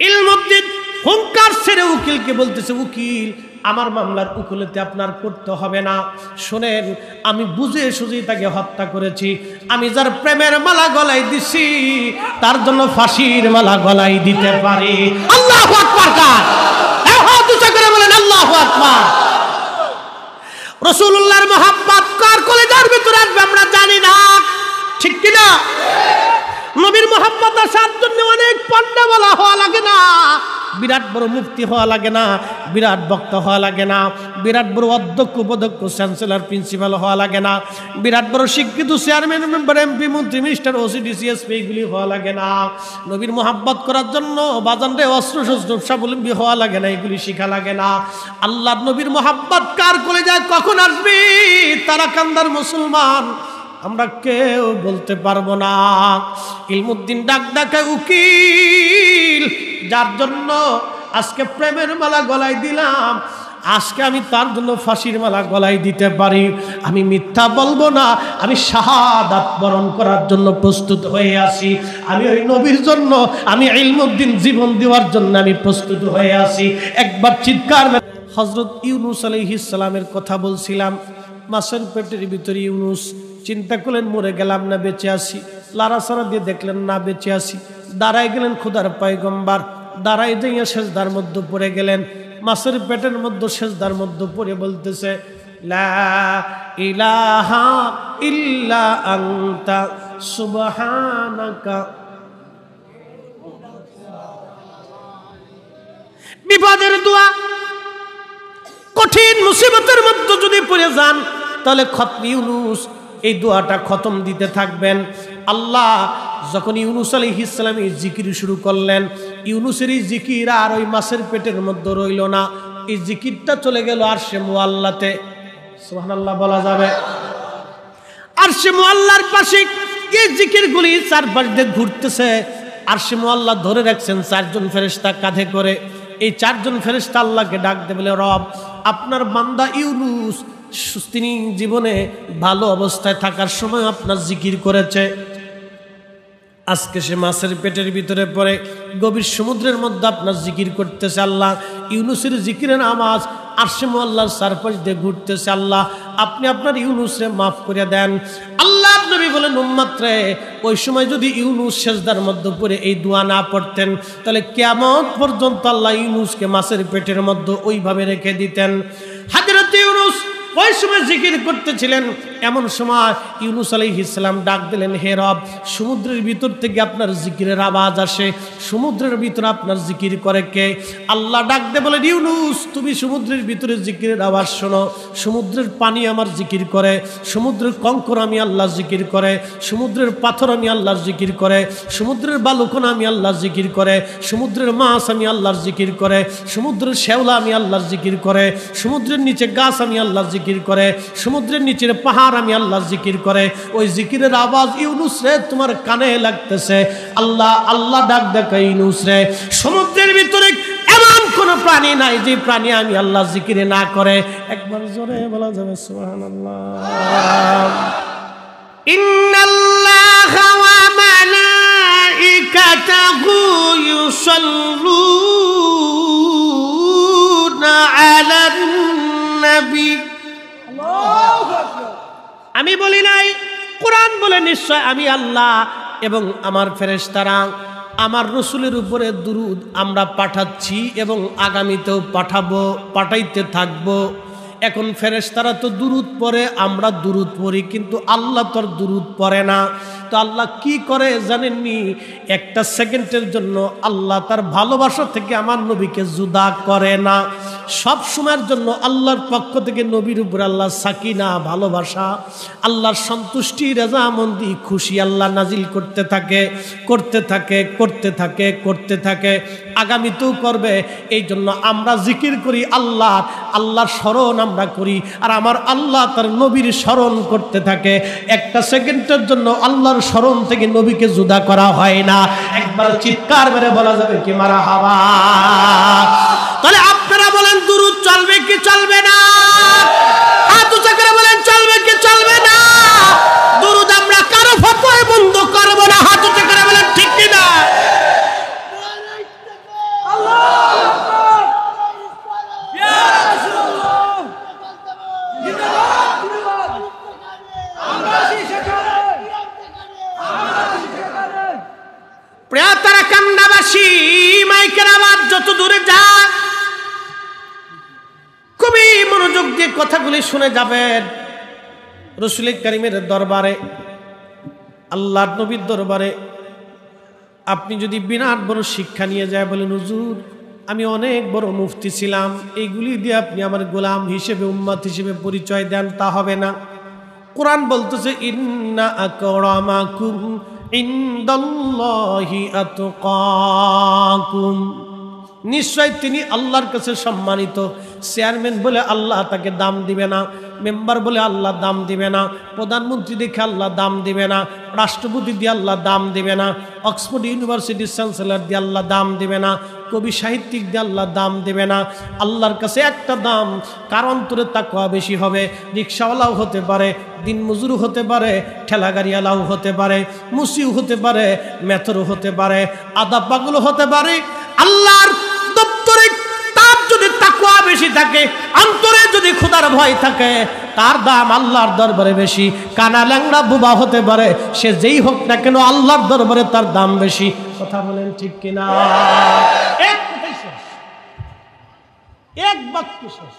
ইলমুদ্দিন হুঙ্কার ছেড়ে উকিলকে বলতেছে, উকিল আমার মামলার উকিলতে আপনার করতে হবে না, শোনেন আমি বুঝে সুঝে তাকে হত্যা করেছি, আমি যার প্রেমের মালা গলায় দিছি তার জন্য ফাঁসির মালা গলায় দিতে পারি। আল্লাহু আকবার। হাত উঁচু করে বলেন আল্লাহু আকবার। রাসূলুল্লাহর মহব্বত কার কলিজার ভিতরে আসবে আমরা জানি না, ঠিক কিনা? নবীর মহব্বত আসার জন্য অনেক পণ্ডিতওয়ালা হওয়া লাগে না, বিরাট বড় মুফতি হওয়া লাগে না, বিরাট বক্তা হওয়া লাগে না, বিরাট বড় অধ্যক্ষ উপাধ্যক্ষ চ্যান্সেলর প্রিন্সিপাল হওয়া লাগে না, বিরাট বড় শিক্ষিত চেয়ারম্যান মেম্বার এমপি মন্ত্রী মিনিস্টার ওসিডি সিএসপি এগুলি হওয়া লাগে না। নবীর মহব্বত করার জন্য বাজানরে অস্ত্র শস্ত্র স্বাবলম্বী হওয়া লাগে না, এগুলি শিখা লাগে না। আল্লাহর নবীর মহব্বত কার কলিজায় কখন আসবে তারা কান্দার মুসলমান আমরা কেউ বলতে পারবো না। ইলমুদ্দিন ডাক ডাকা উকিল, যার জন্য আজকে প্রেমের মালা গলায় দিলাম, আজকে আমি তার জন্য ফাঁসির মালা গলায় দিতে পারি, আমি মিথ্যা বলবো না, আমি শাহাদাত বরণ করার জন্য প্রস্তুত হয়ে আছি, আমি ওই নবীর জন্য, আমি ইলমুদ্দিন জীবন দেওয়ার জন্য আমি প্রস্তুত হয়ে আছি। একবার চিৎকার। হযরত ইউনূস আলাইহিস সালামের কথা বলছিলাম, মাছের পেটের ভিতরে ইউনূস, চিন্তা করলেন মরে গেলাম না বেঁচে আছি, লাড়াচাড়া দিয়ে দেখলেন না বেঁচে আছি, দাঁড়ায় গেলেন খোদার পয়গম্বর, দাঁড়ায় যাইয়া সেজদার মধ্যে পড়ে গেলেন, মাছের পেটের মধ্যে সেজদার মধ্যে পড়ে বলতেছে লা ইলাহা ইল্লা আনতা সুবহানাকা। বিপদের দোয়া, কঠিন মুসিবতের মধ্যে যদি পড়ে যান তাহলে খতম ইউনূস এই দোয়াটা খতম দিতে থাকবেন। আল্লাহ যখন ইউনূস আলাইহিস সালাম এই জিকির শুরু করলেন, ইউনূসের এই জিকির আর ওই মাছের পেটের মধ্যে রইল না, এই জিকিরটা চলে গেল আরশে মুআল্লাতে। সুবহানাল্লাহ বলা যাবে? আরশে মুআল্লার পাশে এই জিকিরগুলি চারপাশ দিয়ে ঘুরতেছে, আরশে মুআল্লা ধরে রাখছেন চারজন ফেরেশতা কাঁধে করে। এই চারজন ফেরেশতা আল্লাহকে ডাক দেয়, বলে রব আপনার বান্দা ইউনূস তিনি জীবনে ভালো অবস্থায় থাকার সময় আপনার জিকির করেছে, আজকে সে মাছের পেটের ভিতরে পড়ে গভীর সমুদ্রের মধ্যে আপনার জিকির করতেছে। আল্লাহ ইউনূসের জিকিরের আওয়াজ আরশে মুআল্লার চারপাশ দিয়ে ঘুরতেছে, আল্লাহ আপনি আপনার ইউনূসরে মাফ করে দেন। আল্লাহ নবী বলেন উম্মত রে, ওই সময় যদি ইউনূস সেজদার মধ্যে পড়ে এই দোয়া না পড়তেন তাহলে কিয়ামত পর্যন্ত আল্লাহ ইউনূসকে মাছের পেটের মধ্যে ওইভাবে রেখে দিতেন। হযরত ইউনূস ওই সময় জিকির করতেছিলেন, এমন সময় ইউনূস আলাইহিস সালাম ডাক দিলেন, হে রব সমুদ্রের ভিতর থেকে আপনার জিকিরের আওয়াজ আসে, সমুদ্রের ভিতরে আপনার জিকির করে কে? আল্লাহ ডাক দিয়ে বলেন, ইউনূস তুমি সমুদ্রের ভিতরে জিকিরের আওয়াজ শোনো, সমুদ্রের পানি আমার জিকির করে, সমুদ্রের কঙ্কর আমি আল্লাহ জিকির করে, সমুদ্রের পাথর আমি আল্লাহর জিকির করে, সমুদ্রের বালুকণা আমি আল্লাহর জিকির করে, সমুদ্রের মাছ আমি আল্লাহর জিকির করে, সমুদ্রের শ্যাওলা আমি আল্লাহর জিকির করে, সমুদ্রের নিচে গাছ আমি আল্লাহর জিকির করে, সমুদ্রের নিচের পাহাড় আমি আল্লাহর জিকির করে। ওই জিকিরের আওয়াজ ইউনূস রে তোমার কানে লাগতেছে। আল্লাহ আল্লাহ ডাক ডাকা ইউনূস রে, সমুদ্রের ভিতরে এমন কোন প্রাণী নাই যে প্রাণী আমি আল্লাহ জিকিরে না করে। একবার জোরে বলা যাবে সুবহানাল্লাহ। ইন্নাল্লাহা ওয়া মালাইকাতাহু ইউসাল্লুনা আলান নবী। আমি বলি নাই, কোরআন বলে নিশ্চয় আমি আল্লাহ এবং আমার ফেরেশতারা আমার রাসূলের উপরে দুরূদ আমরা পাঠাচ্ছি এবং আগামীতেও পাঠাইতে থাকবো। এখন ফেরেশতারা তো দুরূদ পড়ে, আমরা দুরূদ পড়ি, কিন্তু আল্লাহ তোর দুরূদ পড়ে না। তো আল্লাহ কি করে জানেননি? একটা সেকেন্ডের জন্য আল্লাহ তার ভালোবাসা থেকে আমার নবীকে জুদা করে না। সব সময়ের জন্য আল্লাহর পক্ষ থেকে নবীর উপর আল্লাহ সাকিনা ভালোবাসা, আল্লাহর সন্তুষ্টি রেজামন্দি খুশি আল্লাহ নাজিল করতে থাকে, করতে থাকে, করতে থাকে, করতে থাকে, আগামীতেও করবে। এই জন্য আমরা জিকির করি আল্লাহ, আল্লাহর স্মরণ আমরা করি, আর আমার আল্লাহ তার নবীর স্মরণ করতে থাকে। একটা সেকেন্ডের জন্য আল্লাহর স্মরণ থেকে নবীকে জুদা করা হয় না। একবার চিৎকার মেরে বলা যাবে কি মারহাবা? তাহলে আপনারা বলেন দুরূদ চলবে কি চলবে না? হাত উঁচু করে বলেন চলবে কি চলবে না? দুরূদ আমরা কারো ফতোয়ায় বন্ধ করব না। হাত উঁচু করে বলেন ঠিক কি না? মনোযোগ দিয়ে কথাগুলি শুনে যাবেন। রাসূল কারীমের দরবারে, আল্লাহর নবীর দরবারে আপনি যদি বিরাট বড় শিক্ষা নিয়ে যায়, বলেন হুজুর আমি অনেক বড় মুফতি ছিলাম, এইগুলি দিয়ে আপনি আমার গোলাম হিসেবে, উম্মত হিসেবে পরিচয় দেন, তা হবে না। কোরআন বলতেছে ইন্না আকরামাকুম ইনদাল্লাহি আতকাকুম, নিশ্চয় তিনি আল্লাহর কাছে সম্মানিত। চেয়ারম্যান বলে আল্লাহ তাকে দাম দিবে না, মেম্বার বলে আল্লাহ দাম দিবে না, প্রধানমন্ত্রী দেখে আল্লাহ দাম দিবে না, রাষ্ট্রপতি দিয়ে আল্লাহ দাম দিবে না, অক্সফোর্ড ইউনিভার্সিটির চ্যান্সেলর দিয়ে আল্লাহ দাম দিবে না, কবি সাহিত্যিক দিয়ে আল্লাহ দাম দেবে না। আল্লাহর কাছে একটা দাম, কার অন্তরে তাকওয়া বেশি হবে। রিক্সাওয়ালাও হতে পারে, দিন মজুরও হতে পারে, ঠেলাগাড়িওয়ালাও হতে পারে, মুসিও হতে পারে, মেথরও হতে পারে, আদা পাগলও হতে পারে। আল্লাহর দপ্তরে তার যদি তাকওয়া বেশি থাকে, অন্তরে যদি খোদার ভয় থাকে, তার দাম আল্লাহর দরবারে বেশি। কানা ল্যাংড়া বুবা হতে পারে, সে যেই হোক না কেন আল্লাহর দরবারে তার দাম বেশি। কথা বলেন ঠিক কিনা? এক কথাই শেষ, এক বাক্য শেষ।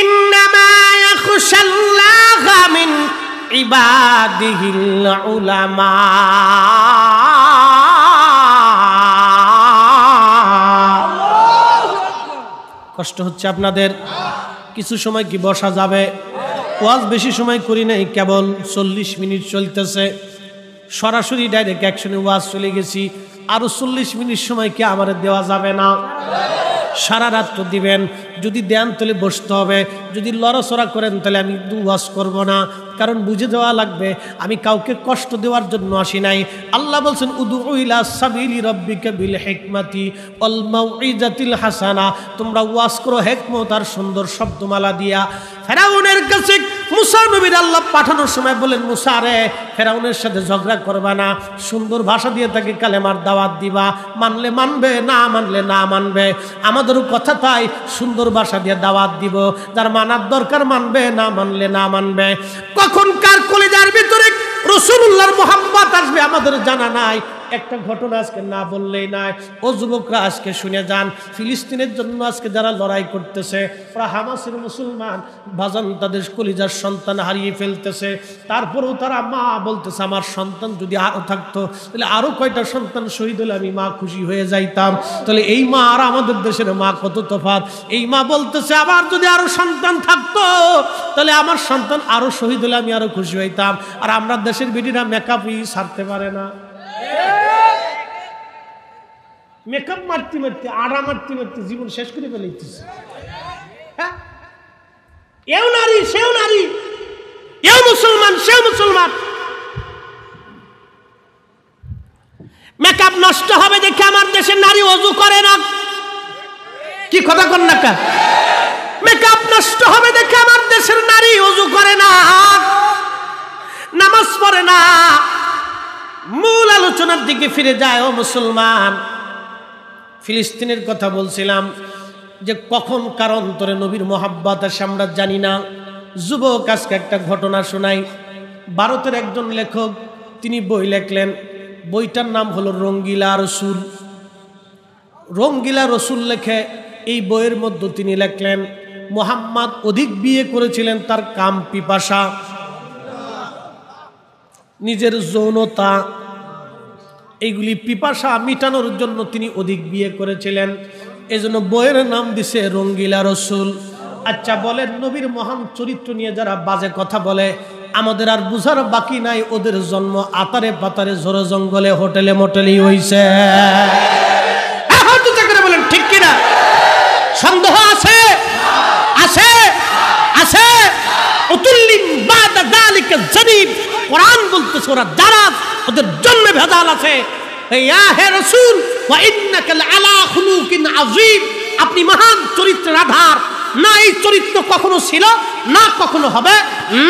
ইন্নামা ইয়াখশাল্লাহা মিন ইবাদিহিল উলামা। কষ্ট হচ্ছে আপনাদের? কিছু সময় কি বসা যাবে? ওয়াজ বেশি সময় করি নাই, কেবল 40 মিনিট চলতেছে, সরাসরি ডাইরেক্ট অ্যাকশনে ওয়াজ চলে গেছি। আরো 40 মিনিট সময় কি আমার দেওয়া যাবে না? সারা রাত তো দিবেন, যদি দেন তাহলে বসতে হবে, যদি লড়াচড়া করেন তাহলে আমি ওয়াজ করব না, কারণ বুঝে দেওয়া লাগবে আমি কাউকে কষ্ট দেওয়ার জন্য আসি নাই। আল্লাহ বলছেন উদউ ইলা সাবিলি রাব্বিকা বিল হিকমাতি ওয়াল মাউইজাতিল হাসানা, তোমরা ওয়াজ করো হিকমত আর সুন্দর শব্দমালা দিয়া। ফেরাউনের কাছে মুসা নবীর আল্লাহ পাঠানোর সময় বলেন, মুসা রে, ফেরাউনের সাথে ঝগড়া করবা না, সুন্দর ভাষা দিয়ে তাকে কালেমার দাওয়াত দিবা, মানলে মানবে, না মানলে না মানবে। আমাদেরও কথা তাই, সুন্দর ভাষা দিয়ে দাওয়াত দিব, যার মানার দরকার মানবে, না মানলে না মানবে। কখন কার কলিজার ভিতরে রাসূলুল্লাহর মুহাব্বত আসবে আমাদের জানা নাই। একটা ঘটনা আজকে না বললেই নাই। ও যুবকরা আজকে শুনে যান, ফিলিস্তিনের জন্য আজকে যারা লড়াই করতেছে, ওরা হামাসের মুসলমান ভাজন, তাদের কলিজার সন্তান হারিয়ে ফেলতেছে, তারপরেও তারা মা বলতেছে আমার সন্তান যদি আরো থাকতো তাহলে আরো কয়টা সন্তান শহীদ হলে আমি মা খুশি হয়ে যাইতাম। তাহলে এই মা আর আমাদের দেশের মা কত তফাৎ। এই মা বলতেছে আমার যদি আরো সন্তান থাকতো তাহলে আমার সন্তান আরো শহীদ হলে আমি আরো খুশি হইতাম। আর আমরা দেশের বেটিরা মেকআপই ছাড়তে পারে না, মেকআপ মারতে মারতে, আড়া মারতে মারতে জীবন শেষ করে ফেলাইতেছে। হ্যাঁ, এও নারী সেও নারী, এও মুসলমান সেও মুসলমান। মেকআপ নষ্ট হবে দেখে আমার দেশের নারী ওযু করে না। কি কথা কন না কা? মেকআপ নষ্ট হবে দেখে আমার দেশের নারী ওযু করে না, নামাজ পড়ে না। মূল আলোচনার দিকে ফিরে যায়। ও মুসলমান, ফিলিস্তিনের কথা বলছিলাম যে কখন কার অন্তরে নবীর মোহাব্বত আসে আমরা জানি না। যুবক আজকে একটা ঘটনা শোনাই। ভারতের একজন লেখক, তিনি বই লেখলেন, বইটার নাম হলো রঙ্গিলা রসুল। রঙ্গিলা রসুল লেখে এই বইয়ের মধ্যে তিনি লেখলেন মুহাম্মদ অধিক বিয়ে করেছিলেন, তার কাম পিপাসা, নিজের যৌনতা, এইগুলি পিপাসা মিটানোর জন্য তিনি অধিক বিয়ে করেছিলেন। এজন্য বইয়ের নাম দিছে রঙ্গিলা রসুল। আচ্ছা বলেন, নবীর মহান চরিত্র নিয়ে যারা বাজে কথা বলে, আমাদের আর বুঝার বাকি নাই ওদের জন্ম আতারে পাতারে ঝোড়ো জঙ্গলে হোটেলে মোটেলেই হইছে। বলেন ঠিক কিনা? সন্দেহ আছে? আছে আছে। কোরআন বলতেছে ওরা যারা, ওদের জন্য ভেজাল আছে। আপনি মহান চরিত্রের আধার। না এই চরিত্র কখনো ছিল, না কখনো হবে,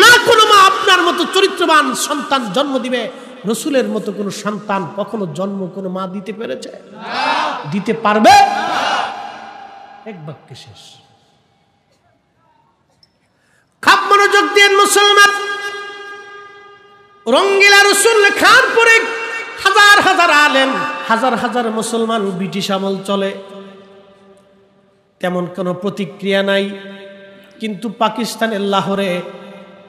না কোনো মা আপনার মতো চরিত্রবান সন্তান জন্ম দিবে। রসুলের মতো কোনো সন্তান কখনো জন্ম কোনো মা দিতে পেরেছে? দিতে পারবে? এক বাক্যে শেষ। খাপ মনোযোগ দিয়ে মুসলমান। রঙ্গিলা রসুল লেখার পরে হাজার হাজার আলেম, হাজার হাজার মুসলমান ব্রিটিশ আমল চলে। তেমন কোনো প্রতিক্রিয়া নাই। কিন্তু পাকিস্তানের লাহোরে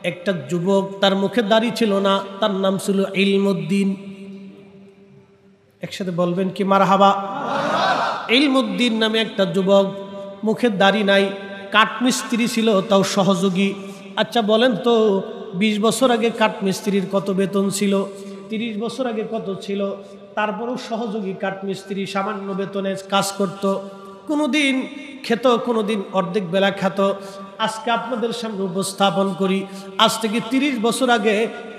একটা যুবক, তার মুখে দাড়ি ছিল না, তার নাম ছিল ইলমুদ্দিন। একসাথে বলবেন কি মারহাবা। ইলমুদ্দিন নামে একটা যুবক, মুখে দাড়ি নাই, কাঠমিস্ত্রি ছিল, তাও সহযোগী। আচ্ছা বলেন তো 20 বছর আগে কাঠমিস্ত্রির কত বেতন ছিল? 30 বছর আগে কত ছিল? তারপরেও সহযোগী কাঠমিস্ত্রি সামান্য বেতনে কাজ করত, কোনোদিন খেত, কোনোদিন অর্ধেক বেলা খেত। আজকে আপনাদের সামনে উপস্থাপন করি, আজ থেকে 30 বছর আগে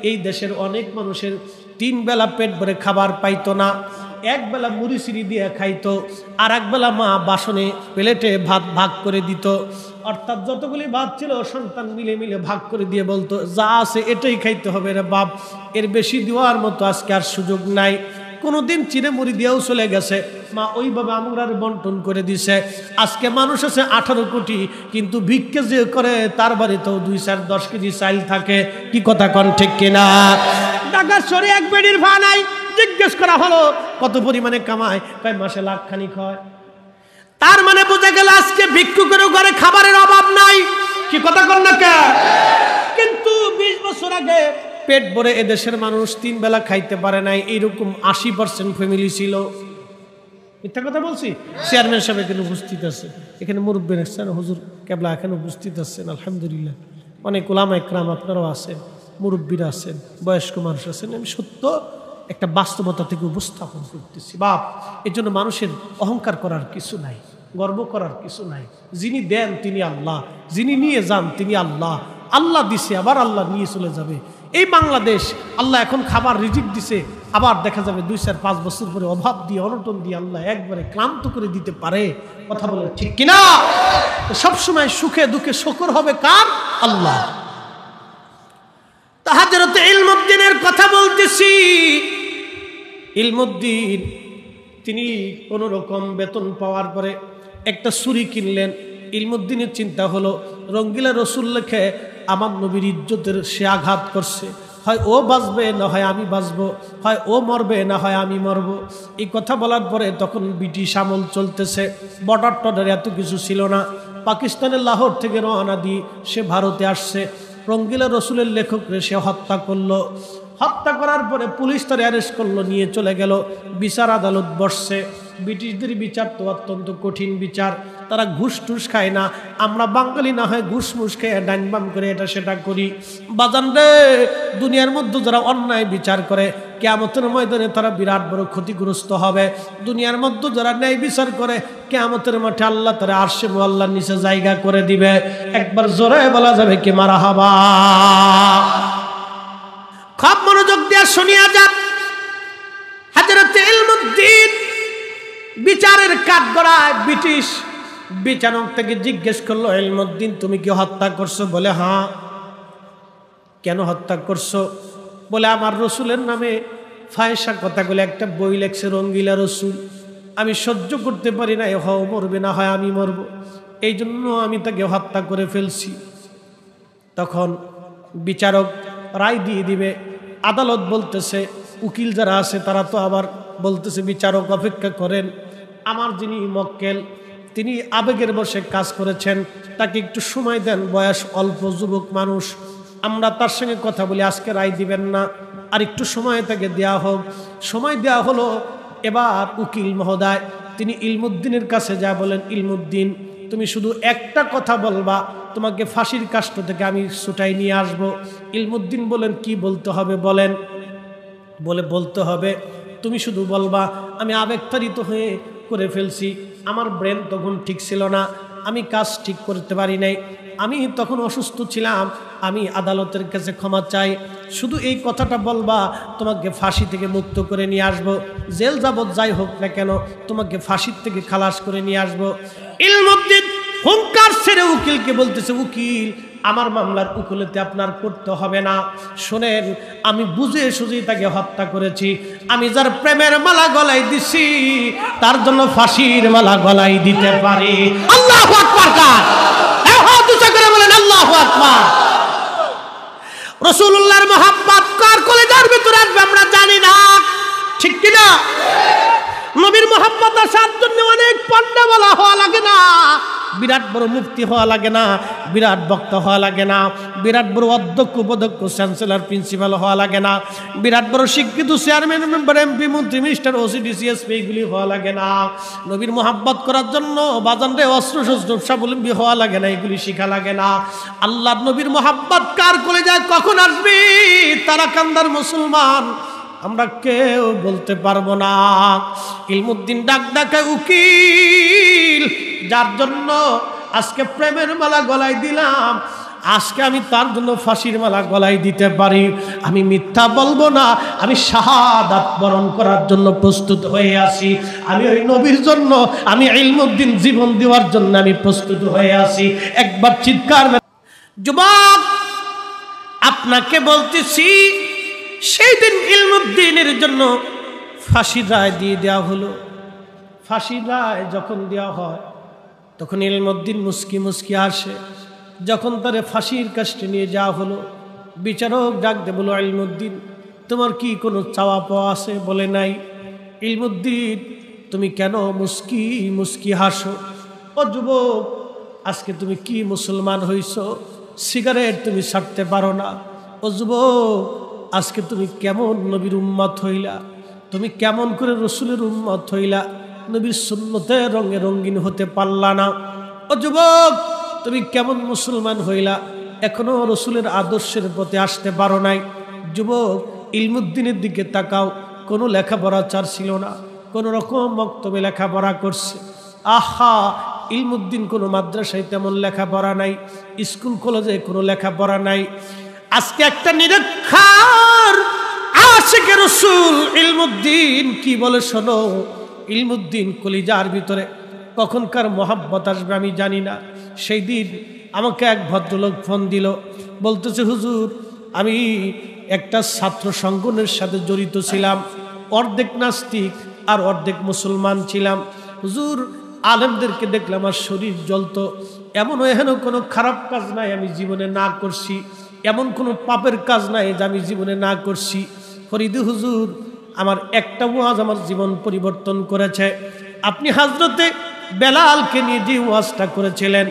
এই দেশের অনেক মানুষের 3 বেলা পেট ভরে খাবার পাইতো না। এক বেলা মুড়ি সিঁড়ি দিয়ে খাইতো, আর এক বেলা মা বাসনে প্লেটে ভাত ভাগ করে দিত। অর্থাৎ যতগুলি ভাত ছিল সন্তান মিলে মিলে ভাগ করে দিয়ে বলতো, যা আছে এটাই খাইতে হবে রে বাপ, এর বেশি দেওয়ার মতো আজকে আর সুযোগ নাই। কোনোদিন চিড়ে মুড়ি দিয়েও চলে গেছে, মা ওইভাবে আমরার বন্টন করে দিছে। আজকে মানুষ আছে 18 কোটি, কিন্তু ভিক্ষে যে করে তার বাড়িতেও 2, 4, 10 কেজি চাইল থাকে। কি কথা কন ঠিক কিনা? ঢাকা শহরে এক বেডির ভাড়া নাই। জিজ্ঞেস করা হলো কত পরিমাণে কামায়, কয় মাসে লাখখানিক হয়। তার মানে বোঝা গেল আজকে ভিক্ষুকেরও ঘরে খাবারের অভাব নাই। কি কথা কন না কে? কিন্তু 20 বছর আগে পেট ভরে এদেশের মানুষ 3 বেলা খাইতে পারে নাই, এইরকম 80% ফ্যামিলি ছিল। মিথ্যা কথা বলছি? চেয়ারম্যান সাহেব এখানে উপস্থিত আছে, এখানে মুরব্বী আছেন, হুজুর কেবলা এখানে উপস্থিত আছেন, আলহামদুলিল্লাহ। অনেক উলামা ইকরাম আপনারাও আছেন, মুরব্বীরা আছেন, বয়স্ক মানুষ আছেন। আমি সত্য একটা বাস্তবতা থেকে উপস্থাপন করতেছি বাপ। এর জন্য মানুষের অহংকার করার কিছু নাই, গর্ব করার কিছু নাই। যিনি দেন তিনি আল্লাহ, যিনি নিয়ে যান তিনি আল্লাহ। আল্লাহ দিছে, আবার আল্লাহ নিয়ে চলে যাবে। এই বাংলাদেশ আল্লাহ এখন খাবার রিজিক দিছে, আবার দেখা যাবে 2, 4, 5 বছর পরে অভাব দিয়ে, অনটন দিয়ে আল্লাহ একবারে ক্লান্ত করে দিতে পারে। কথা বলে ঠিক কিনা? সবসময় সুখে দুঃখে শুকর হবে কার? আল্লাহ। তা হযরত ইলমুদ্দিনের কথা বলতেছি। ইলমুদ্দিন তিনি কোনো রকম বেতন পাওয়ার পরে একটা ছুরি কিনলেন। ইলমুদ্দিনের চিন্তা হলো, রঙ্গিলা রসুল লেখে আমার নবীর ইজ্জতের সে আঘাত করছে, হয় ও বাঁচবে না হয় আমি বাঁচবো, হয় ও মরবে না হয় আমি মরব। এই কথা বলার পরে তখন ব্রিটিশ আমল চলতেছে, বর্ডার টর্ডার এত কিছু ছিল না। পাকিস্তানের লাহোর থেকে রওনা দিয়ে সে ভারতে আসছে। রঙ্গিলা রসুলের লেখকরে সে হত্যা করলো। হত্যা করার পরে পুলিশ তার অ্যারেস্ট করলো, নিয়ে চলে গেল। বিচার আদালত বসছে। ব্রিটিশদের বিচার তো অত্যন্ত কঠিন বিচার, তারা ঘুষ টুস খায় না। আমরা বাঙালি না হয় ঘুষ মুস খেয়ে ডাইন বাম করে এটা সেটা করি। বাজান রে, দুনিয়ার মধ্যে যারা অন্যায় বিচার করে কিয়ামতের ময়দানে তারা বিরাট বড় ক্ষতিগ্রস্ত হবে। দুনিয়ার মধ্যে যারা ন্যায় বিচার করে কিয়ামতের মাঠে আল্লাহ তারা আরশে মুআল্লার নিচে জায়গা করে দিবে। একবার জোরে বলা যাবে কি মারহাবা। খুব মনোযোগ দিয়ে শুনিয়া যান। হযরত ইলমুদ্দিন বিচারের কাঠগড়ায় ব্রিটিশ বিচারক থেকে জিজ্ঞেস করলো, ইলমুদ্দিন তুমি কি হত্যা করছো? বলে হ্যাঁ। কেন হত্যা করছো? বলে আমার রসুলের নামে ফায়সা কথাগুলো একটা বই লেখছে রঙ্গিলা রসুল, আমি সহ্য করতে পারি না, হয় মরবে না হয় আমি মরব, এই জন্য আমি তাকে হত্যা করে ফেলছি। তখন বিচারক রায় দিয়ে দিবে। আদালত বলতেছে, উকিল যারা আছে তারা তো আবার বলতেছে বিচারক অপেক্ষা করেন। আমার যিনি মক্কেল তিনি আবেগের বশে কাজ করেছেন, তাকে একটু সময় দেন, বয়স অল্প, যুবক মানুষ, আমরা তার সঙ্গে কথা বলি, আজকে রায় দিবেন না, আর একটু সময় তাকে দেওয়া হোক। সময় দেওয়া হলো। এবার উকিল মহোদয় তিনি ইলমুদ্দিনের কাছে যা বলেন, ইলমুদ্দিন তুমি শুধু একটা কথা বলবা, তোমাকে ফাঁসির কাষ্ঠ থেকে আমি ছুটাই নিয়ে আসব। ইলমুদ্দিন বলেন, কি বলতে হবে বলেন। বলে বলতে হবে তুমি শুধু বলবা আমি আবেগতাড়িত হয়ে করে ফেলছি, আমার ব্রেন তখন ঠিক ছিল না, আমি কাজ ঠিক করতে পারি নাই, আমি তখন অসুস্থ ছিলাম, আমি আদালতের কাছে ক্ষমা চাই। শুধু এই কথাটা বলবা, তোমাকে ফাঁসি থেকে মুক্ত করে নিয়ে আসবো, জেল যাবত যাই হোক না কেন তোমাকে ফাঁসির থেকে খালাস করে নিয়ে আসবো। ইলমুদ্দিন হুঙ্কার ছেড়ে উকিলকে বলতেছে, উকিল আমার মামলার উকিলতে আপনার করতে হবে না, শোনেন আমি বুঝে সুঝে তাকে হত্যা করেছি, আমি যার প্রেমের মালা গলায় দিছি তার জন্য ফাঁসির মালা গলায় দিতে পারি। আল্লাহু আকবার। হাত উঁচা করে বলেন আল্লাহু আকবার। রাসূলুল্লাহর মহব্বত কার কলিজার ভিতরে আসবে আমরা জানি না, ঠিক কিনা? নবীর মহব্বত আসার জন্য অনেক পণ্ডিত বলা হওয়া লাগে না, বিরাট বড় মুফতি হওয়া লাগে না, বিরাট বক্তা হওয়া লাগে না, বিরাট বড় অধ্যক্ষ উপাধ্যক্ষ চ্যান্সেলর প্রিন্সিপাল হওয়া লাগে না, বিরাট বড় শিক্ষিত চেয়ারম্যান মেম্বার এমপি মন্ত্রী মিনিস্টার ওসিডিসি এসপি এগুলি হওয়া লাগে না। নবীর মোহাব্বত করার জন্য বাজানরে অস্ত্র শস্ত্র স্বাবলম্বী হওয়া লাগে না, এগুলি শিখা লাগে না। আল্লাহর নবীর মোহাব্বত কার কলিজায় কখন আসবে তারা কান্দার মুসলমান আমরা কেউ বলতে পারবো না। ইলমুদ্দিন ডাক ডাকায় উকিল, যার জন্য আজকে প্রেমের মালা গলায় দিলাম, আজকে আমি তার জন্য ফাঁসির মালা গলায় দিতে পারি। আমি মিথ্যা বলবো না, আমি শাহাদাত বরণ করার জন্য প্রস্তুত হয়ে আছি। আমি ওই নবীর জন্য, আমি ইলমুদ্দিন জীবন দেওয়ার জন্য আমি প্রস্তুত হয়ে আছি। একবার চিৎকার। যুবক, আপনাকে বলতেছি, সেই দিন ইলমুদ্দিনের জন্য ফাঁসির রায় দিয়ে দেওয়া হলো। ফাঁসির রায় যখন দেওয়া হয় তখন ইলমুদ্দিন মুস্কি মুস্কি আসে। যখন তারে ফাঁসির কাছে নিয়ে যাওয়া হলো, বিচারক ডাক দে বলো, ইলমুদ্দিন তোমার কি কোনো চাওয়া পাওয়া আছে? বলে নাই। ইলমুদ্দিন তুমি কেন মুস্কি মুস্কি হাসো? ও যুবক, আজকে তুমি কি মুসলমান হইছ? সিগারেট তুমি ছাড়তে পারো না। ও যুবক, আজকে তুমি কেমন নবীর উম্মত হইলা? তুমি কেমন করে রসুলের উম্মত হইলা? নবীর সুন্নতে রঙে রঙিন হতে পারলা না। ও যুবক, তুমি কেমন মুসলমান হইলা? এখনো রসুলের আদর্শের পথে আসতে পারো নাই। যুবক, ইলমুদ্দিনের দিকে তাকাও। কোনো লেখাপড়া চার ছিল না, কোনো রকম মক্তবে লেখাপড়া করছে। আহা, ইলমুদ্দিন কোনো মাদ্রাসায় তেমন লেখাপড়া নাই, স্কুল কলেজে কোনো লেখাপড়া নাই। আজকে একটা নিরক্ষর আশিকে রাসূল ইলমুদ্দিন কি বলে শোনো। ইলমুদ্দিন কলিজার ভিতরে কখনকার মহাব্বত আসবে আমি জানি না। সেই দিন আমাকে এক ভদ্রলোক ফোন দিল, বলতেছে, হুজুর আমি একটা ছাত্র সংগঠনের সাথে জড়িত ছিলাম, অর্ধেক নাস্তিক আর অর্ধেক মুসলমান ছিলাম। হুজুর, আলেমদেরকে দেখলাম আমার শরীর জ্বলতো। এমনও এহেন কোনো খারাপ কাজ নাই আমি জীবনে না করছি, এমন কোনো পাপের কাজ নাই যে আমি জীবনে না করছি। ফরিদি হুজুর, আমার একটা ওয়াজ আমার জীবন পরিবর্তন করেছে। আপনি হযরতে বেলালকে নিয়ে যে ওয়াজটা করেছিলেন,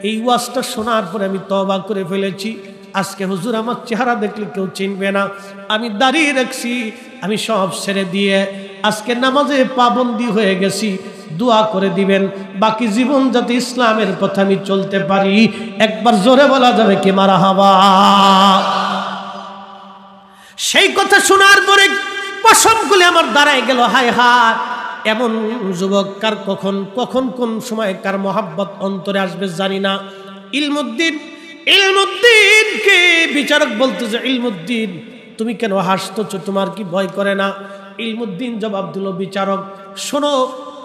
এই ওয়াজটা শোনার পরে আমি তওবা করে ফেলেছি। আজকে হুজুর আমার চেহারা দেখলে কেউ চিনবে না, আমি দাঁড়িয়ে রাখছি, আমি সব ছেড়ে দিয়ে আজকে নামাজে পাবন্দি হয়ে গেছি। দোয়া করে দিবেন বাকি জীবন যাতে ইসলামের পথে আমি চলতে পারি। একবার জোরে বলা যাবে কি মারহাবা? সেই কথা শোনার পরে পশম খুলে আমার দাঁড়ায় গেল। হায় হায়, এমন যুবক কার কখন কখন কোন সময় কার মহাব্বত অন্তরে আসবে জানি না। ইলমুদ্দিনকে বিচারক বলতেছে, ইলমুদ্দিন তুমি কেন হাসতেছো? তোমার কি ভয় করে না? ইলমুদ্দিন জবাব দিল, বিচারক শোনো,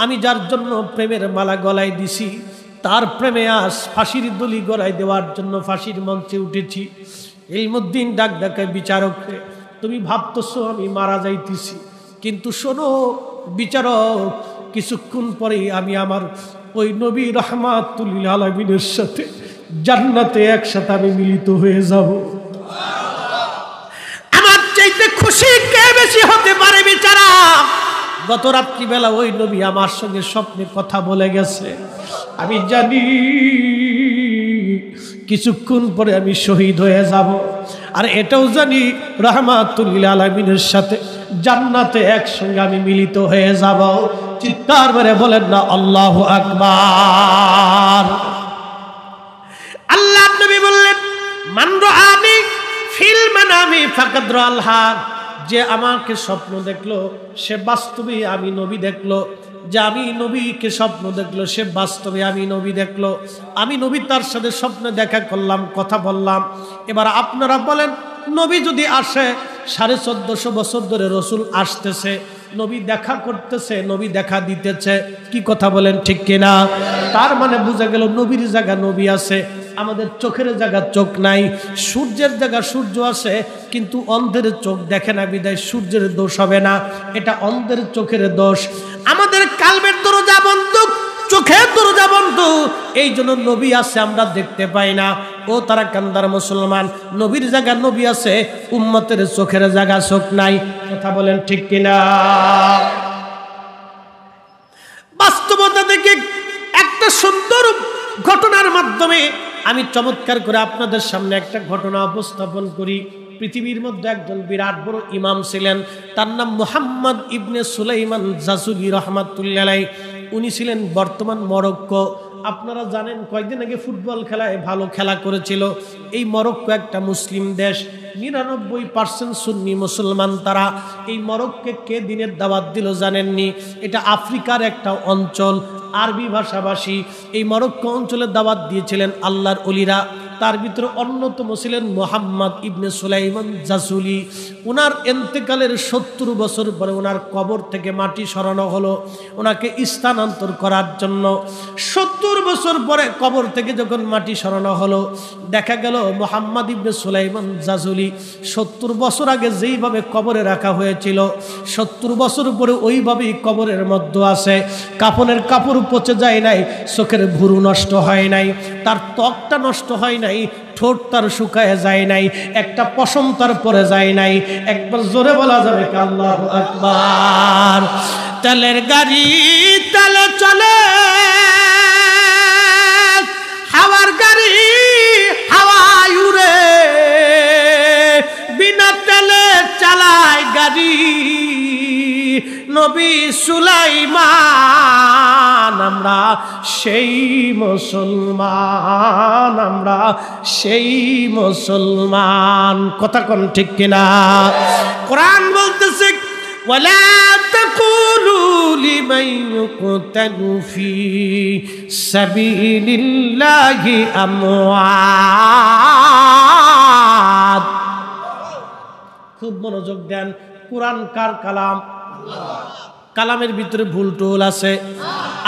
আমি যার জন্য প্রেমের মালা গলায় দিছি তার প্রেমে আজ ফাঁসির দড়ি গলায় দেওয়ার জন্য ফাঁসির মঞ্চে উঠেছি। ইলমুদ্দিন ডাক ডাকায় বিচারককে, তুমি ভাবতেছো আমি মারা যাইতেছি, কিন্তু শোনো বিচারক, কিছুক্ষণ পরেই আমি আমার ওই নবী রাহমাতুল লিল আলামিনের সাথে জান্নাতে একসাথে আমি মিলিত হয়ে যাব। আমার চাইতে খুশি কে বেশি হতে পারে বিচারক? গত রাত্রিবেলা ওই নবী আমার সঙ্গে স্বপ্নে কথা বলে গেছে। আমি জানি কিছুক্ষণ পরে আমি শহীদ হয়ে যাব, আর এটাও জানি রাহমাতুল লিল আলামিনের সাথে জান্নাতে একসঙ্গে আমি মিলিত হয়ে যাব। চিৎকার করে বলেন না আল্লাহু আকবার। আল্লাহর নবী বললেন, মান রাআনি ফিল মানামি ফাকাদ রাআল হক। যে আমাকে স্বপ্ন দেখলো সে বাস্তবে আমি নবী দেখলো। যে আমি নবীকে স্বপ্ন দেখলো সে বাস্তবে আমি নবী দেখলো। আমি নবী তার সাথে স্বপ্নে দেখা করলাম, কথা বললাম। এবার আপনারা বলেন, নবী যদি আসে, 1450 বছর ধরে রসুল আসতেছে, নবী দেখা করতেছে, নবী দেখা দিতেছে, কি কথা বলেন ঠিক কিনা? তার মানে বোঝা গেল নবীর জায়গা নবী আছে, আমাদের চোখের জায়গা চোখ নাই। সূর্যের জায়গা সূর্য আছে, কিন্তু অন্ধের চোখ দেখে না বিদায় সূর্যের দোষ হবে না, এটা অন্ধের চোখের দোষ। আমাদের কালবের দরজা বন্ধ, চোখের দরজা বন্ধ, এই জন্য নবী আছে আমরা দেখতে পাই না। ও তারা কান্দার মুসলমান, নবীর জায়গা নবী আছে, উম্মতের চোখের জায়গা চোখ নাই। কথা বলেন ঠিক কিনা? বাস্তবতা থেকে একটা সুন্দর ঘটনার মাধ্যমে আমি চমৎকার করে আপনাদের সামনে একটা ঘটনা উপস্থাপন করি। পৃথিবীর মধ্যে একজন বিরাট বড় ইমাম ছিলেন, তার নাম মুহাম্মদ ইবনে সুলাইমান জাসুলি রহমাতুল্লাহ আলাইহি। উনি ছিলেন বর্তমান মরক্কো। আপনারা জানেন কয়েকদিন আগে ফুটবল খেলায় ভালো খেলা করেছিল। এই মরক্কো একটা মুসলিম দেশ, 99% সুন্নি মুসলমান তারা। এই মরক্কোকে কে দিনের দাওয়াত দিল জানেননি? এটা আফ্রিকার একটা অঞ্চল, আরবি ভাষাভাষী। এই মরক্কো অঞ্চলে দাওয়াত দিয়েছিলেন আল্লাহর ওলিরা। তার ভিতরে অন্যতম ছিলেন মুহাম্মদ ইবনে সুলাইমান জাসুলি। ওনার এন্তেকালের 70 বছর পরে ওনার কবর থেকে মাটি সরানো হলো ওনাকে স্থানান্তর করার জন্য। 70 বছর পরে কবর থেকে যখন মাটি সরানো হলো, দেখা গেল মুহাম্মদ ইবনে সুলাইমান জাসুলি 70 বছর আগে যেইভাবে কবরে রাখা হয়েছিল, 70 বছর পরে ওইভাবেই কবরের মধ্যে আছে। কাফনের কাপড় পচে যায় নাই, চোখের ভুরু নষ্ট হয় নাই, তার ত্বকটা নষ্ট হয় নাই, ঠোঁট তার শুকায় যায় নাই, একটা পশম তার পরে যায় নাই। একবার জোরে বলা যাবে কি আল্লাহু আকবার? তেলের গাড়ি তেলে চলে, হাওয়ার গাড়ি হাওয়ায় উড়ে, বিনা তেলে চালায় গাড়ি নবী সুলাইমান। আমরা সেই মুসলমান, আমরা সেই মুসলমান। কথা কোন ঠিক কিনা? কোরআন বলতেছে ওয়ালা তাকুলু লিমান ইউকতালু ফি সাবিলিল্লাহি আমওয়াত। খুব মনোযোগ দেন। কোরআন কার কালাম? কালামের ভিতরে ভুল টুল আছে।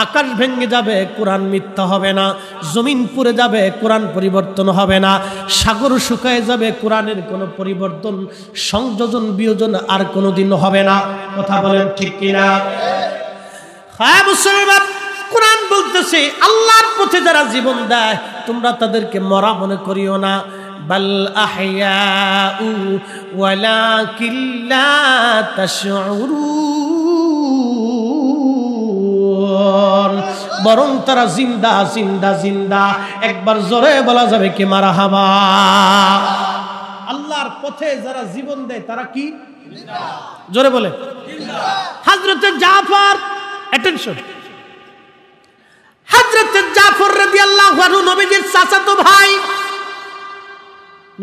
আকাশ ভেঙে যাবে, কোরআন মিথ্যা হবে না। জমিন পুড়ে যাবে, কোরআন পরিবর্তন হবে না। সাগর শুকায় যাবে, কোরআনের কোনো পরিবর্তন, সংযোজন, বিয়োজন আর কোনোদিন হবে না। কথা বলেন ঠিক কিনা? হ্যাঁ মুসলমান, কোরআন বলতেছে আল্লাহর পথে যারা জীবন দেয় তোমরা তাদেরকে মরা মনে করিও না। বাল আহইয়াউ ওয়ালাকিন লা তাশউরুন, বরং তারা জিন্দা জিন্দা জিন্দা। একবার জোরে বলা যাবে কি মারহাবা? আল্লাহর পথে যারা জীবন দেয় তারা কি জিন্দা? জোরে বলে জিন্দা। হযরত জাফর, অ্যাটেনশন, হযরত জাফর রাদিয়াল্লাহু আনহু নবীজির চাচাতো ভাই।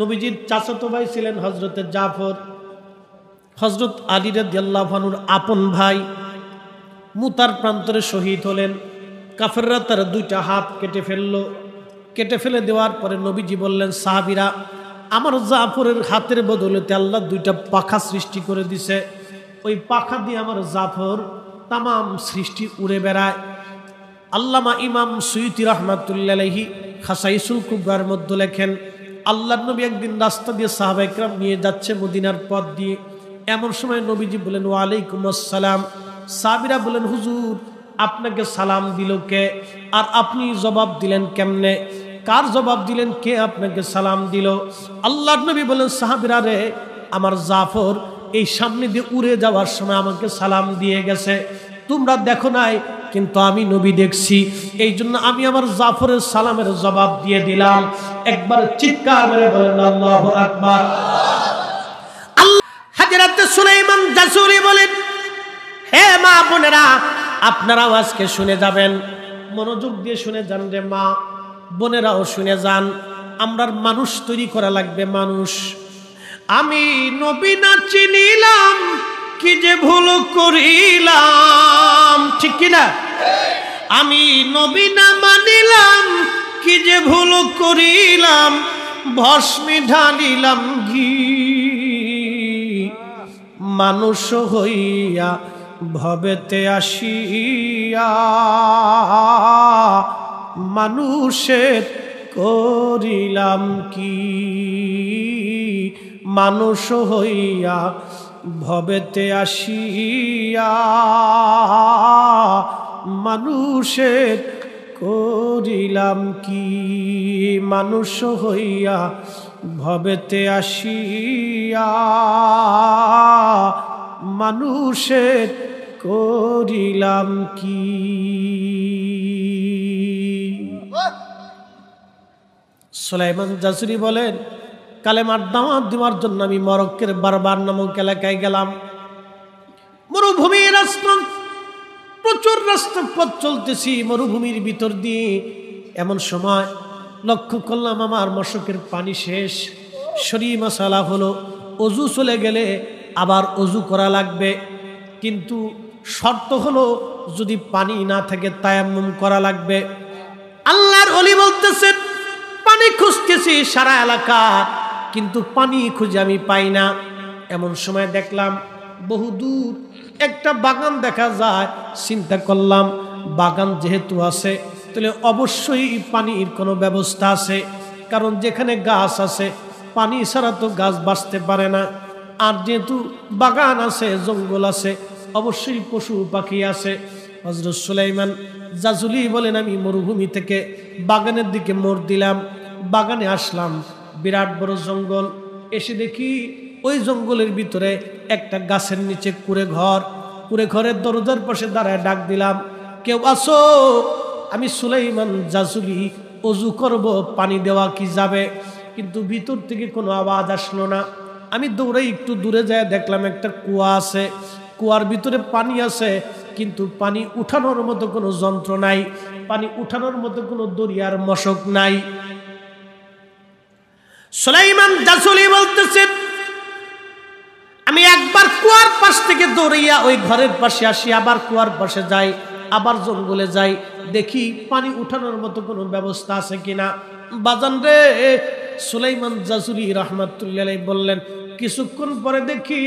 নবীজির চাচাতো ভাই ছিলেন হযরত জাফর। হযরত আলী রাদিয়াল্লাহু আনহুর আপন ভাই মুতার প্রান্তরে শহীদ হলেন। কাফেররা তার 2টা হাত কেটে ফেললো। কেটে ফেলে দেওয়ার পরে নবীজি বললেন, সাহাবীরা, আমার জাফরের হাতের বদলেতে আল্লাহ 2টা পাখা সৃষ্টি করে দিছে। ওই পাখা দিয়ে আমার জাফর তামাম সৃষ্টি উড়ে বেড়ায়। আল্লামা ইমাম সুয়ুতি রহমাতুল্লাহ আলাইহি খাসাইসুল কুবরার মধ্যে লেখেন, আল্লাহর নবী একদিন রাস্তা দিয়ে সাহাবা ইকরাম নিয়ে যাচ্ছে মদিনার পথ দিয়ে। এমন সময় নবীজি বলেন, ওয়ালাইকুম আসসালাম। সাহাবীরা বলেন, হুজুর আপনাকে সালাম দিল কে? আর আপনি জবাব দিলেন কেমনে? কার জবাব দিলেন? কে আপনাকে সালাম দিল? আল্লাহর নবী বলেন, সাহাবীরা রে, আমার জাফর এই সামনে দিয়ে উড়ে যাওয়ার সময় আমাকে সালাম দিয়ে গেছে, তোমরা দেখো নাই, কিন্তু আমি নবী দেখছি, এই জন্য আমি আমার জাফরের সালামের জবাব দিয়ে দিলাম। একবার চিৎকার মেরে বলেন আল্লাহু আকবার। হযরত সুলাইমান জাসুলি বলেন, হে মা বোনেরা, আপনারাও আজকে শুনে যাবেন, মনোযোগ দিয়ে শুনে যান রে মা বোনেরাও শুনে যান। আমরা মানুষ তৈরি করা লাগবে, মানুষ। আমি নবী না চিনিলাম, কি যে ভুল করিলাম, ঠিক কিনা? আমি নবী না মানিলাম, কি যে ভুল করিলাম, ভস্মে ঢালিলাম ঘি, মানুষ হইয়া ভবেতে আসিয়া মানুষের করিলাম কি, মানুষ হইয়া ভবেতে আসিয়া মানুষের করিলাম কি, মানুষ হইয়া ভবেতে আসিয়া মানুষের করিলাম কি। সুলাইমান জাসুরি বলেন, কালেমার দাওয়াত দেওয়ার জন্য আমি মরক্কের বারবার নামক এলাকায় গেলাম। মরুভূমির রাস্তা, প্রচুর রাস্তা পথ চলতেছি মরুভূমির ভিতর দিয়ে। এমন সময় লক্ষ্য করলাম আমার মশকের পানি শেষ। শরী মশালা হলো, অজু চলে গেলে আবার অজু করা লাগবে, কিন্তু শর্ত হলো যদি পানি না থাকে তায়াম্মুম করা লাগবে। আল্লাহর ওলি বলতেছেন, পানি খুঁজতেছি সারা এলাকা, কিন্তু পানি খুঁজে আমি পাই না। এমন সময় দেখলাম বহুদূর একটা বাগান দেখা যায়। চিন্তা করলাম বাগান যেহেতু আছে তাহলে অবশ্যই পানির কোনো ব্যবস্থা আছে, কারণ যেখানে গাছ আছে পানি ছাড়া তো গাছ বাঁচতে পারে না। আর যেহেতু বাগান আছে, জঙ্গল আছে, অবশ্যই পশু পাখি আছে। হযরত সুলাইমান জাজুলি বলেন, আমি মরুভূমি থেকে বাগানের দিকে মোড় দিলাম। বাগানে আসলাম, বিরাট বড় জঙ্গল। এসে দেখি ওই জঙ্গলের ভিতরে একটা গাছের নিচে কুঁড়ে ঘর। কুঁড়ে ঘরের দরজার পাশে দাঁড়ায় ডাক দিলাম, কেউ আসো, আমি সুলাইমান জাজুলি অজু করব, পানি দেওয়া কি যাবে? কিন্তু ভিতর থেকে কোনো আওয়াজ আসলো না। আমি দৌড়ে একটু দূরে যায় দেখলাম একটা কুয়া আছে, কুয়ার ভিতরে পানি আছে, কিন্তু পানি উঠানোর মতো কোনো যন্ত্র নাই, পানি উঠানোর মতো কোনো দরিয়ার মশক নাই। সুলাইমান জাসুলি বলতেছে, আমি একবার কুয়ার পাশ থেকে দৌড়িয়া ওই ঘরের পাশে আসি, আবার কুয়ার পাশে যাই, আবার জঙ্গলে যাই, দেখি পানি উঠানোর মতো কোনো ব্যবস্থা আছে কিনা। বাজান রে, সুলাইমান জাসুলি রাহমাতুল্লাহ আলাইহি বললেন, কিছুক্ষণ পরে দেখি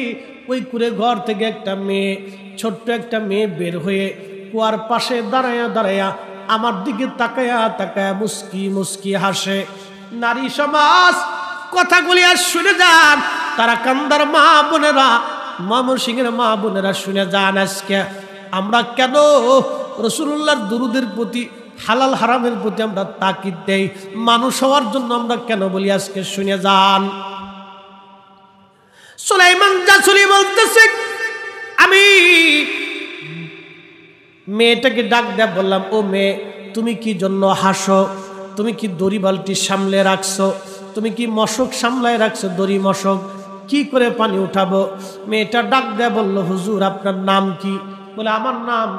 ওই কুঁড়ে ঘর থেকে একটা মেয়ে, ছোট্ট একটা মেয়ে বের হয়ে কুয়ার পাশে দাঁড়ায়া দাঁড়ায়া আমার দিকে তাকায়া তাকায়া মুস্কি মুস্কি হাসে। নারী সমাজ কথাগুলি আর শুনে যান, তারা কান্দার মা বোনেরা, ময়মনসিংহের মা বোনেরা শুনে যান। আজকে আমরা কেন রাসূলুল্লাহর দুরূদের প্রতি, হালাল হারামের প্রতি আমরা তাকিদ দেই, মানুষ হওয়ার জন্য আমরা কেন বলি, আজকে শুনে যান। সুলাইমান জাসুলি বলতেছে, আমি মেয়েটাকে ডাক দেয়া বললাম, ও মেয়ে, তুমি কি জন্য হাসো? তুমি কি দড়ি বালতি সামলে রাখছো? তুমি কি মশক সামলায় রাখছো? দড়ি মশক কি করে পানি উঠাবো? মেয়েটা ডাক দেয়া বলল, হুজুর আপনার নাম কি? বলে, আমার নাম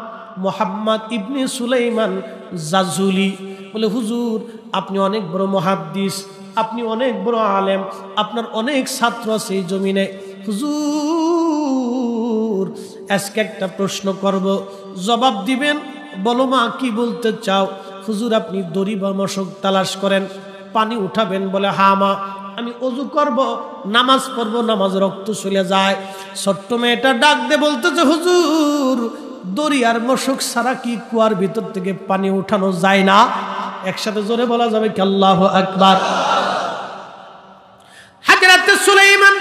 মুহাম্মদ ইবনে সুলাইমান জাজুলি। বলে, হুজুর আপনি অনেক বড় মুহাদ্দিস, আপনি অনেক বড় আলেম, আপনার অনেক ছাত্র আছে এই জমিনে। হুজুর আজকে একটা প্রশ্ন করব, জবাব দিবেন, বলো মা কি বলতে চাও? হুজুর আপনি দড়ি বা মশক তালাশ করেন, পানি উঠাবেন। বলে, হ্যাঁ মা, আমি অজু করব, নামাজ পড়বো, নামাজ রক্ত চলে যায়। ছোট্ট মেয়েটা ডাক দে বলতেছে, হুজুর দড়ি আর মশক ছাড়া কি কুয়ার ভিতর থেকে পানি উঠানো যায় না? একসাথে জোরে বলা যাবে কি আল্লাহু আকবার? হযরত সুলাইমান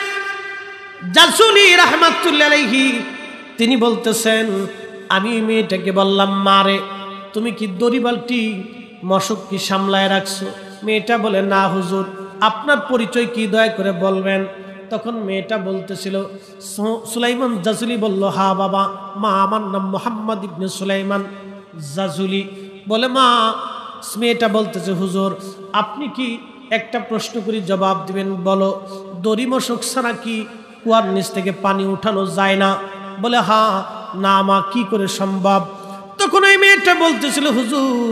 জাসুলি রাহমাতুল্লাহ আলাইহি তিনি বলতেছেন, আমি মেয়েটাকে বললাম, মারে তুমি কি দড়ি বালতি মশক কি সামলায় রাখছো? মেয়েটা বলে, না হুজুর। আপনার পরিচয় কি দয়া করে বলবেন? তখন মেয়েটা বলতেছিল, সুলাইমান জাজুলি বলল, হা বাবা, মা আমার নাম মুহাম্মদ ইবনে সুলাইমান জাজুলি। বলে, মা, মেয়েটা বলতেছে, হুজুর আপনি কি একটা প্রশ্ন করি জবাব দিবেন, বলো দড়ি মশক ছাড়া কি কুয়ার নিচ থেকে পানি উঠানো যায় না? বলে, হ্যাঁ। না মা, কি করে সম্ভব? তখন ওই মেয়েটা বলতেছিল, হুজুর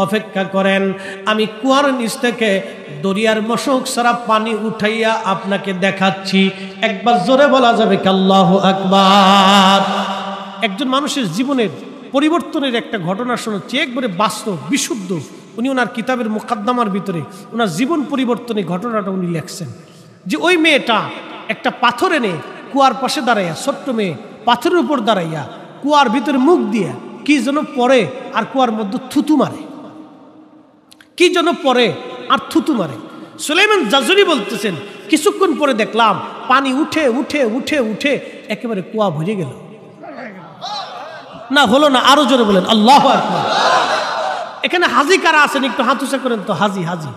অপেক্ষা করেন, আমি কুয়ার নিচ থেকে দরিয়ার মশক ছাড়া পানি উঠাইয়া আপনাকে দেখাচ্ছি। একবার জোরে বলা যাবে কি আল্লাহু আকবার? একজন মানুষের জীবনের পরিবর্তনের একটা ঘটনা শোনাচ্ছে, একবারে বাস্তব বিশুদ্ধ। উনি ওনার কিতাবের মুকাদ্দামার ভিতরে ওনার জীবন পরিবর্তনের ঘটনাটা উনি লেখছেন, যে ওই মেয়েটা একটা পাথর এনে কুয়ার পাশে দাঁড়াইয়া, ছোট্ট মেয়ে পাথরের উপর দাঁড়াইয়া কুয়ার ভিতরে মুখ দিয়ে কি যেন পড়ে আর কুয়ার মধ্যে থুতু মারে, কি যেন পড়ে আর থুতু মারে। সুলাইমান জাজুলি বলতেছেন, কিছুক্ষণ পরে দেখলাম পানি উঠে উঠে উঠে উঠে একেবারে কুয়া ভরে গেল। না হলো না, আরো জোরে বলেন আল্লাহু আকবার। এখানে হাজি কারা আছেন একটু হাত উঁচা করেন তো? হাজি হাজি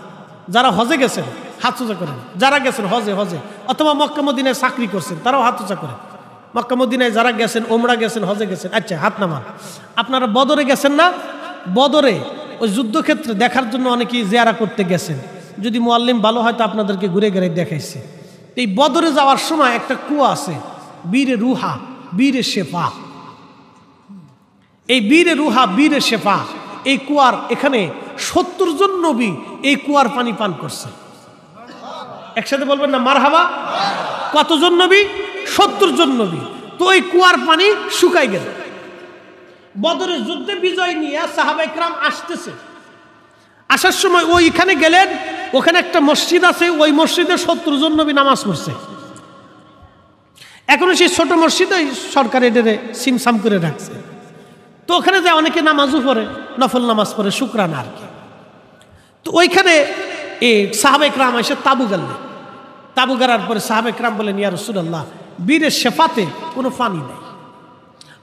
যারা হজে গেছেন হাত উঁচা করেন, যারা গেছেন হজে হজে অথবা মক্কা মদিনায় চাকরি করছেন তারাও হাত উঁচা করেন। মক্কা মদিনায় যারা গেছেন, ওমরা গেছেন, হজে গেছেন, আচ্ছা হাত নামান। আপনারা বদরে গেছেন না? বদরে ওই যুদ্ধক্ষেত্রে দেখার জন্য অনেকেই জিয়ারা করতে গেছেন। যদি মুআল্লিম ভালো হয় তো আপনাদেরকে ঘুরে ঘুরে দেখাইছে। এই বদরে যাওয়ার সময় একটা কুয়া আছে, বীরে রুহা বীরে শেফা। এই বীরে রুহা বীরে শেফা, এই কুয়ার এখানে 70 জন নবী এই কুয়ার পানি পান করছে। একসাথে বলবেন না মারহাবা? কতজন নবী? 70 জন নবী। তো এই কুয়ার পানি শুকাই গেল। বদরের যুদ্ধে বিজয় নিয়ে সাহাবায়ে কেরাম আসতেছে, আসার সময় ওইখানে গেলেন, ওখানে একটা মসজিদ আছে, ওই মসজিদে 70 জন নবী নামাজ পড়ছে। এখনো সেই ছোট মসজিদে সরকার এটারে সিমসাম করে রাখছে। তো ওখানে যায় অনেকে নামাজও পড়ে, নফল নামাজ পড়ে, শুকরানা আর কি। তো ওইখানে এই সাহাবায়ে কেরাম এসে তাবু গাড়লেন। তাবু গাড়ার পরে সাহাবায়ে কেরাম বলেন, ইয়া রাসূলুল্লাহ, বীরের শেফাতে কোনো পানি নেই।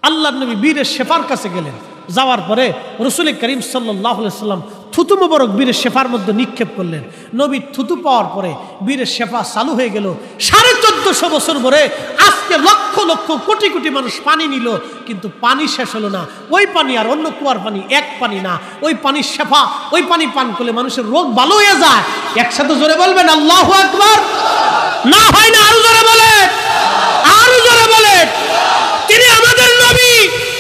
আল্লাহর নবী বীরের শেফার কাছে গেলেন। যাওয়ার পরে রাসূল করিম সাল্লাল্লাহু আলাইহি ওয়াসাল্লাম থুতু মোবারক বীরের শেফার মধ্যে নিক্ষেপ করলেন। নবী থুতু পাওয়ার পরে বীরের শেফা চালু হয়ে গেল। 1450 বছর ধরে আজকে লক্ষ লক্ষ কোটি কোটি মানুষ পানি নিল, কিন্তু পানি শেষ হলো না। ওই পানি আর অন্য কুয়ার পানি এক পানি না, ওই পানির শেফা, ওই পানি পান করলে মানুষের রোগ ভালো হয়ে যায়। একসাথে জোরে বলবেন আল্লাহু আকবার। না হয় না, আরো জোরে বলেন, আরো জোরে বলেন। তিনি আমাদের নবী,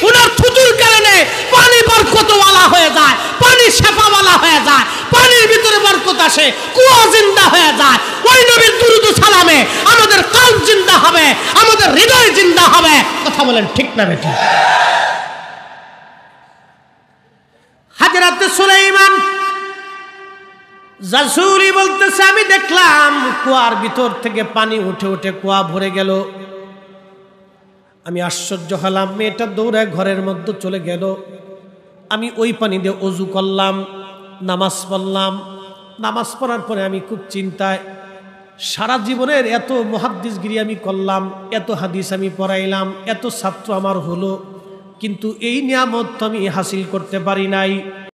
ওনার থুতুর কারণে পানি বরকতওয়ালা হয়ে যায়, পানি শেফাওয়ালা হয়ে যায়, পানির ভিতরে বরকত আসে, কুয়া জিন্দা হয়ে যায়। ওই নবীর দুরূদ ও সালামে আমাদের কলব জিন্দা হবে, আমাদের হৃদয় জিন্দা হবে। কথা বলেন ঠিক না বেঠি? হযরত সুলাইমান জাসুরি বলতেছে, আমি দেখলাম কুয়ার ভিতর থেকে পানি উঠে উঠে কুয়া ভরে গেল। আমি আশ্চর্য হলাম। মেয়েটা দৌড়ায় ঘরের মধ্যে চলে গেল। আমি ওই পানি দিয়ে ওযু করলাম, নামাজ পড়লাম। নামাজ পড়ার পরে আমি খুব চিন্তায়, সারা জীবনের এত মুহাদ্দিসগিরি আমি করলাম, এত হাদিস আমি পড়াইলাম, এত ছাত্র আমার হলো, কিন্তু এই নিয়ামত তো আমি হাসিল করতে পারি নাই।